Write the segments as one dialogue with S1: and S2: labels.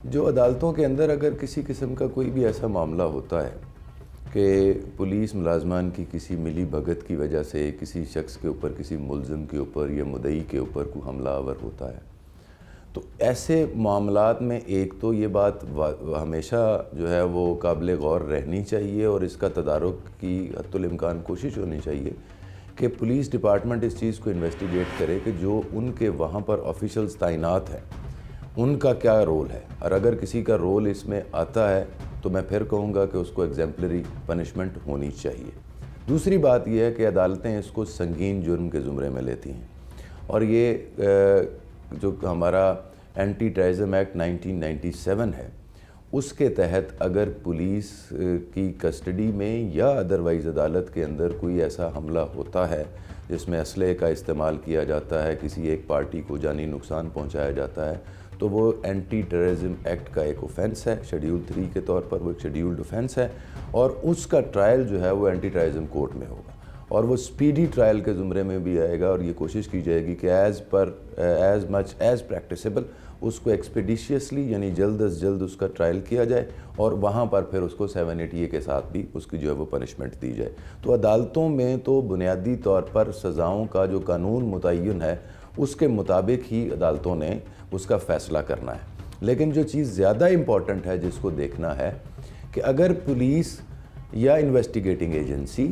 S1: جو عدالتوں کے اندر اگر کسی قسم کا کوئی بھی ایسا معاملہ ہوتا ہے کہ پولیس ملازمان کی کسی ملی بھگت کی وجہ سے کسی شخص کے اوپر، کسی ملزم کے اوپر یا مدعی کے اوپر کوئی حملہ آور ہوتا ہے، تو ایسے معاملات میں ایک تو یہ بات ہمیشہ جو ہے وہ قابل غور رہنی چاہیے اور اس کا تدارک کی حتی الامکان کوشش ہونی چاہیے کہ پولیس ڈپارٹمنٹ اس چیز کو انویسٹیگیٹ کرے کہ جو ان کے وہاں پر آفیشلز تعینات ہیں ان کا کیا رول ہے، اور اگر کسی کا رول اس میں آتا ہے تو میں پھر کہوں گا کہ اس کو ایگزیمپلری پنشمنٹ ہونی چاہیے۔ دوسری بات یہ ہے کہ عدالتیں اس کو سنگین جرم کے زمرے میں لیتی ہیں، اور یہ جو ہمارا اینٹی ٹیررزم ایکٹ 1997 ہے اس کے تحت اگر پولیس کی کسٹڈی میں یا ادروائز عدالت کے اندر کوئی ایسا حملہ ہوتا ہے جس میں اسلحے کا استعمال کیا جاتا ہے، کسی ایک پارٹی کو جانی نقصان پہنچایا جاتا ہے، تو وہ اینٹی ٹیررزم ایکٹ کا ایک اوفینس ہے، شیڈیول 3 کے طور پر وہ ایک شیڈیولڈ اوفینس ہے، اور اس کا ٹرائل جو ہے وہ اینٹی ٹیررزم کورٹ میں ہوگا اور وہ سپیڈی ٹرائل کے زمرے میں بھی آئے گا، اور یہ کوشش کی جائے گی کہ ایز مچ ایز پریکٹیسیبل اس کو ایکسپیڈیشیسلی یعنی جلد از جلد اس کا ٹرائل کیا جائے اور وہاں پر پھر اس کو 780 کے ساتھ بھی اس کی جو ہے وہ پنشمنٹ دی جائے۔ تو عدالتوں میں تو بنیادی طور پر سزاؤں کا جو قانون متعین ہے اس کے مطابق ہی عدالتوں نے اس کا فیصلہ کرنا ہے، لیکن جو چیز زیادہ امپورٹنٹ ہے جس کو دیکھنا ہے کہ اگر پولیس یا انویسٹیگیٹنگ ایجنسی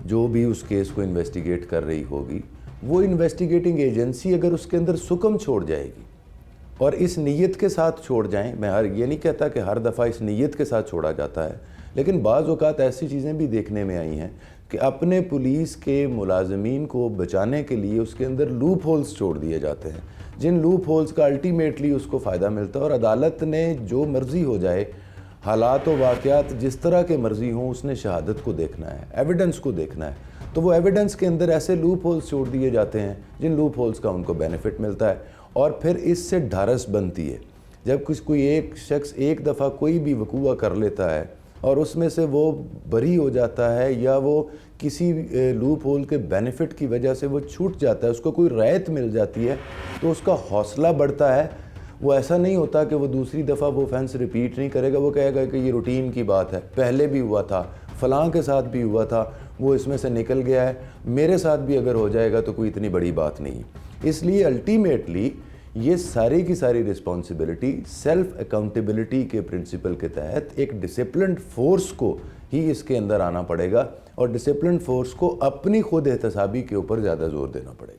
S1: جو بھی اس کیس کو انویسٹیگیٹ کر رہی ہوگی، وہ انویسٹیگیٹنگ ایجنسی اگر اس کے اندر سکم چھوڑ جائے گی اور اس نیت کے ساتھ چھوڑ جائیں، میں یہ نہیں کہتا کہ ہر دفعہ اس نیت کے ساتھ چھوڑا جاتا ہے، لیکن بعض اوقات ایسی چیزیں بھی دیکھنے میں آئی ہیں کہ اپنے پولیس کے ملازمین کو بچانے کے لیے اس کے اندر لوپ ہولز چھوڑ دیے جاتے ہیں، جن لوپ ہولز کا الٹیمیٹلی اس کو فائدہ ملتا ہے، اور عدالت نے جو مرضی ہو جائے، حالات و واقعات جس طرح کے مرضی ہوں، اس نے شہادت کو دیکھنا ہے، ایویڈنس کو دیکھنا ہے، تو وہ ایویڈنس کے اندر ایسے لوپ ہولز چھوڑ دیے جاتے ہیں جن لوپ ہولز کا ان کو بینیفٹ ملتا ہے، اور پھر اس سے ڈھارس بنتی ہے جب کوئی ایک شخص ایک دفعہ کوئی بھی وقوع کر لیتا ہے اور اس میں سے وہ بری ہو جاتا ہے یا وہ کسی لوپ ہول کے بینیفٹ کی وجہ سے وہ چھوٹ جاتا ہے، اس کو کوئی رعایت مل جاتی ہے، تو اس کا حوصلہ بڑھتا ہے۔ وہ ایسا نہیں ہوتا کہ وہ دوسری دفعہ وہ offense ریپیٹ نہیں کرے گا، وہ کہے گا کہ یہ روٹین کی بات ہے، پہلے بھی ہوا تھا، فلاں کے ساتھ بھی ہوا تھا، وہ اس میں سے نکل گیا ہے، میرے ساتھ بھی اگر ہو جائے گا تو کوئی اتنی بڑی بات نہیں۔ اس لیے الٹیمیٹلی یہ ساری کی ساری رسپانسبلٹی سیلف اکاؤنٹیبلٹی کے پرنسپل کے تحت ایک ڈسپلنڈ فورس کو ہی اس کے اندر آنا پڑے گا، اور ڈسپلنڈ فورس کو اپنی خود احتسابی کے اوپر زیادہ زور دینا پڑے گا۔